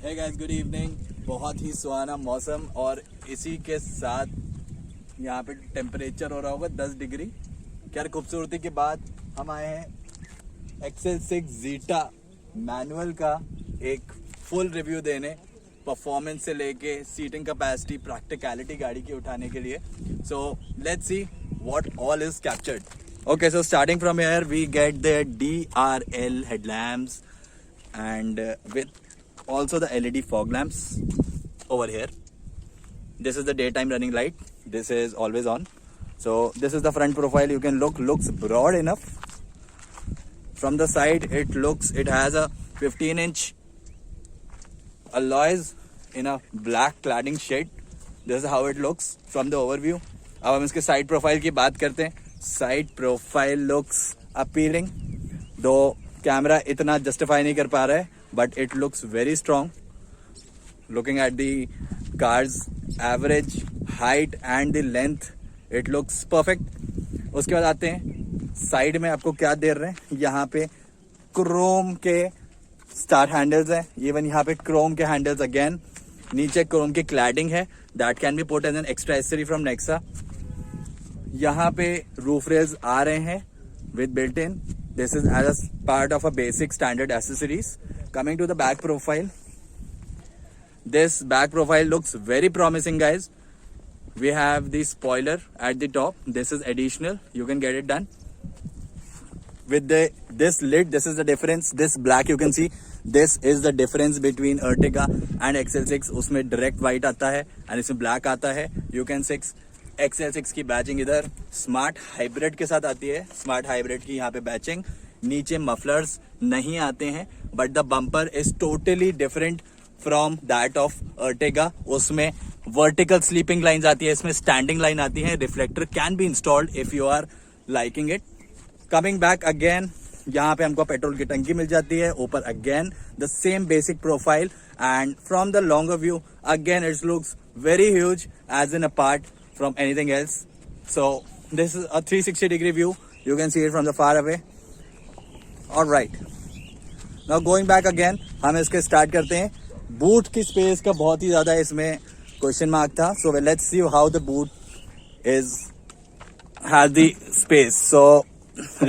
Hey guys, good evening. बहुत ही सुहाना मौसम और इसी के साथ यहाँ पे टेम्परेचर हो रहा होगा 10 डिग्री। क्या खूबसूरती के बाद हम आए हैं XL6 Zeta मैनुअल का एक फुल रिव्यू देने, परफॉर्मेंस से लेके सीटिंग कैपेसिटी, प्रैक्टिकलिटी गाड़ी की उठाने के लिए। So let's see what all is captured. Okay, so starting from here we get the DRL headlamps and with also the LED fog lamps over here. This is the daytime running light. This is always on. So this is the front profile. You can looks broad enough. From the side it has a 15-inch alloys in a black cladding shade. This is how it looks from the overview. अब हम इसके side profile की बात करते हैं। Side profile looks appealing, दो camera इतना justify नहीं कर पा रहा है, but it looks very strong. Looking at the cars average height and the length, it looks perfect. उसके बाद आते हैं साइड में आपको क्या दे रहे हैं। यहाँ पे क्रोम के स्टार हैंडल्स है, इवन यहाँ पे क्रोम के हैंडल्स अगेन। नीचे क्रोम की क्लैडिंग है, that can be put as an extra accessory from Nexa. यहाँ पे रूफ रेल्स आ रहे हैं with built in. This is as a part of a basic standard accessories. Coming to the back profile, this back profile looks very promising guys. We have the spoiler at the top. This is additional, you can get it done with this lid. This is the difference. This black you can see, this is the difference between Ertiga and XL6. उसमें direct white आता है and इसमें black आता है। You can see XL6 की batching इधर smart hybrid के साथ आती है। स्मार्ट हाइब्रिड की यहाँ पे बैचिंग, नीचे मफलर्स नहीं आते हैं, but the bumper is totally different from that of Ertiga. उसमें वर्टिकल स्लीपिंग लाइंस आती है, इसमें स्टैंडिंग लाइन आती है। Reflector can be installed if you are liking it. Coming back again, यहाँ पे हमको पेट्रोल की टंकी मिल जाती है। ऊपर again the same basic profile and from the longer view again it looks very huge as in a part from anything else. So this is a 360 degree view. You can see it from the far away. All right, now going back again, हम इसके start करते हैं। Boot की space का बहुत ही ज्यादा इसमें question mark था। So let's see how the boot has the space. So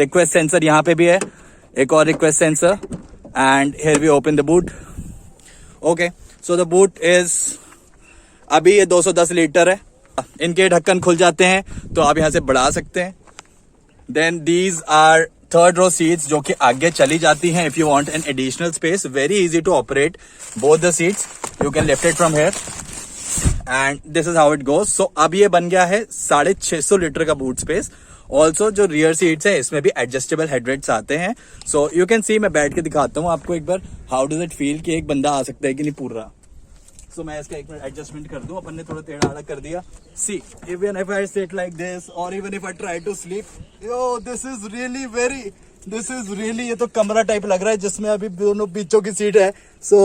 request sensor यहाँ पे भी है, एक और request sensor, and here we open the boot. Okay, so the boot is, अभी ये 210 लीटर है। इनके ढक्कन खुल जाते हैं तो आप यहां से बढ़ा सकते हैं। Then these are third row seats जो कि आगे चली जाती हैं if you want an additional space. Very easy to operate both the seats, you can lift it from here and this is how it goes. So अब ये बन गया है 650 लीटर का बूट स्पेस। ऑल्सो जो रियर सीट्स है इसमें भी एडजस्टेबल हेडरेस्ट आते हैं। सो यू कैन सी, मैं बैठ के दिखाता हूँ आपको एक बार हाउ डज इट फील कि एक बंदा आ सकता है कि नहीं पूरा। So मैं इसका एक मिनट एडजस्टमेंट कर दूं, अपन ने थोड़ा टेढ़ा आड़ा कर दिया। See, even if I sit like this or even if I try to sleep, yo, this is really ये तो कमरा टाइप लग रहा है जिसमें अभी दोनों बीचों की सीट है। So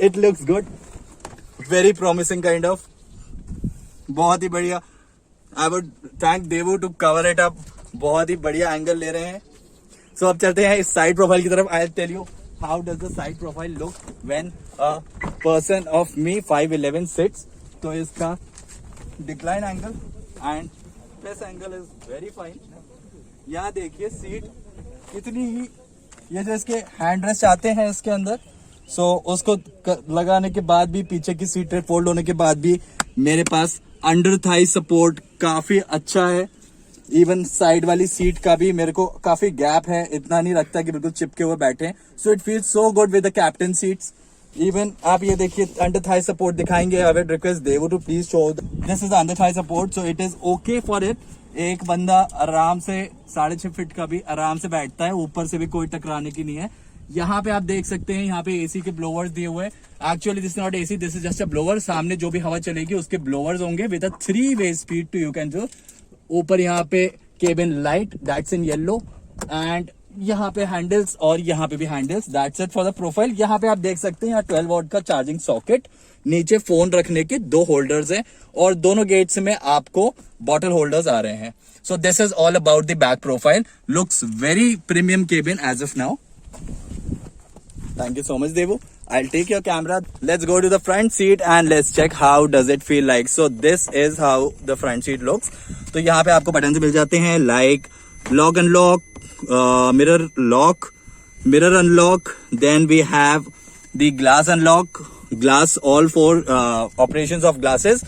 it looks good, very promising kind of, बहुत ही बढ़िया। I would thank Devu to cover it up, बहुत ही बढ़िया एंगल ले रहे हैं। So अब चलते हैं इस साइड प्रोफाइल की तरफ। I'll tell you how does the side profile look when a person of me 5'11" sits. तो इसका decline angle and press angle is very fine. यहाँ देखिए सीट कितनी ही, ये जो इसके हैंड रेस्ट आते हैं इसके अंदर, सो उसको लगाने के बाद भी, पीछे की सीट फोल्ड होने के बाद भी मेरे पास अंडर थाई सपोर्ट काफी अच्छा है। इवन साइड वाली सीट का भी मेरे को काफी गैप है, इतना नहीं लगता कि बिल्कुल चिपके हुए बैठे। So it feels so good with the captain seats. Even आप ये देखिए अंडर थाई सपोर्ट दिखाएंगे। I would request Devu to please show this is under thigh support, so it is okay for it. एक बंदा आराम से 6.5 फीट का भी आराम से बैठता है, ऊपर से भी कोई टकराने की नहीं है। यहाँ पे आप देख सकते हैं, यहाँ पे एसी के ब्लोवर्स दिए हुए हैं। Actually this not AC, this is just a blower. सामने जो भी हवा चलेगी उसके ब्लोवर्स होंगे with a 3-way speed to you can जो। ऊपर यहाँ पे cabin light, that's in yellow, and यहाँ पे हैंडल्स और यहाँ पे भी handles, that's it for the profile. यहाँ पे आप देख सकते हैं यहाँ 12 वॉट का चार्जिंग सॉकेट, नीचे फोन रखने के 2 होल्डर्स हैं और दोनों गेट्स में आपको बॉटल होल्डर्स आ रहे हैं। So this is all about the back profile. Looks very premium cabin as of now. Thank you so much Devu. I'll take your camera. Let's go to the front seat and let's check how does it feel like. So this is how the front seat looks. तो यहाँ पे आपको button मिल जाते हैं like lock unlock, mirror unlock. Then we have the glass unlock, glass all four operations of glasses.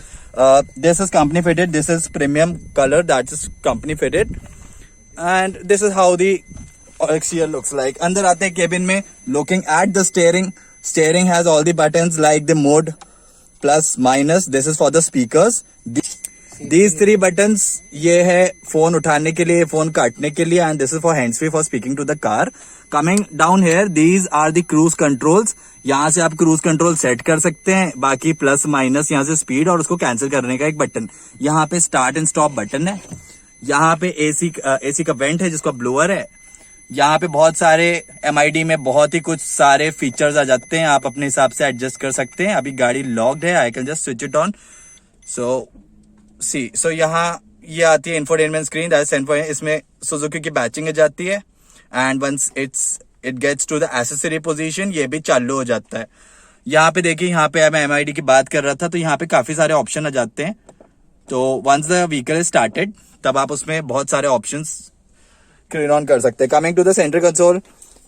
This is company fitted. This is premium color, that is company fitted. And this is how the exterior looks like. अंदर आते हैं cabin में. Looking at the steering has all the buttons like the mode plus minus. This is for the speakers. These three buttons, ये है phone उठाने के लिए, phone काटने के लिए, and this is for hands free for speaking to the car. Coming down here, these are the cruise controls. यहाँ से आप cruise control सेट कर सकते हैं. बाकी प्लस माइनस यहाँ से स्पीड और उसको कैंसिल करने का एक बटन. यहाँ पे स्टार्ट एंड स्टॉप बटन है. यहाँ पे एसी का वेंट है जिसका ब्लोअर है. यहाँ पे बहुत सारे MID में बहुत ही कुछ सारे फीचर्स आ जाते हैं, आप अपने हिसाब से एडजस्ट कर सकते हैं. अभी गाड़ी लॉक्ड है, I can just switch it on. So यहाँ ये आती है इंफोटेनमेंट स्क्रीन. इसमें सुजुकी की बैचिंग जाती है and once it gets to the accessory position ये भी चालू हो जाता है. यहाँ पे देखिए, यहाँ पे मैं MID की बात कर रहा था तो यहाँ पे काफी सारे ऑप्शन आ जाते हैं. तो once the vehicle is started तब आप उसमें बहुत सारे ऑप्शंस क्लियर ऑन कर सकते हैं. Coming to the centre console,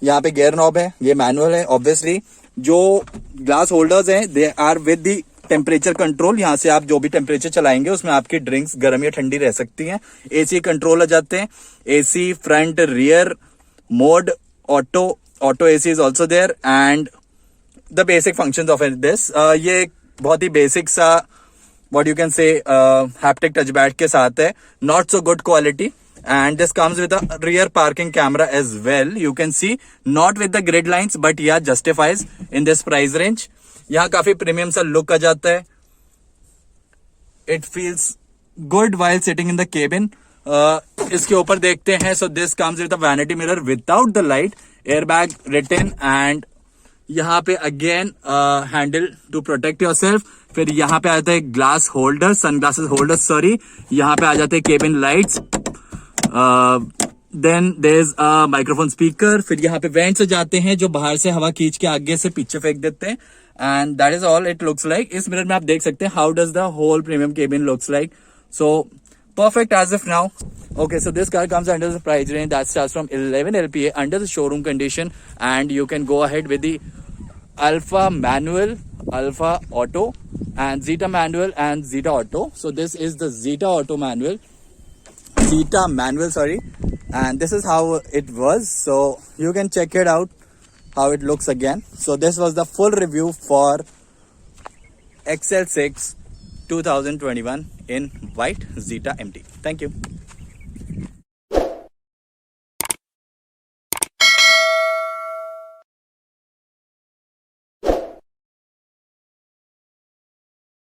यहाँ पे गियर नॉब है, ये मैनुअल है. ऑब्वियसली जो ग्लास होल्डर्स हैं they are with the temperature control. यहाँ से आप जो भी टेम्परेचर चलाएंगे उसमें आपकी ड्रिंक्स गर्म या ठंडी रह सकती हैं. AC कंट्रोल आ जाते हैं, AC front rear mode, auto AC is also there and the basic functions of this. ये बहुत ही बेसिक सा what you can say haptic touchpad के साथ है. Not so good quality. And this comes with a rear parking camera as well. You can see not with the grid lines but yeah justifies in this price range. यहाँ काफी premium सा look आ जाता है. It feels good while sitting in the cabin. इसके ऊपर देखते हैं. So this comes with a vanity mirror without the light, airbag written and यहाँ पे again handle to protect yourself. फिर यहाँ पे आ जाता है glass holder, sunglasses holder sorry. यहाँ पे आ जाते हैं cabin lights. Then there is a microphone speaker. फिर यहाँ पे वेंट्स जाते हैं जो बाहर से हवा खींच के आगे से पीछे फेंक देते हैं. And that is all it looks like. इस मिरर में आप देख सकते हैं how does the whole premium cabin looks like. So perfect as of now. Okay, so this car comes under the price range that starts from 11 LPA under the showroom condition, and you can go ahead with the Alpha manual, Alpha auto, and Zeta manual and Zeta auto. So this is the Zeta manual, sorry, and this is how it was. So you can check it out how it looks again. So this was the full review for XL6 2021 in white Zeta MT. Thank you.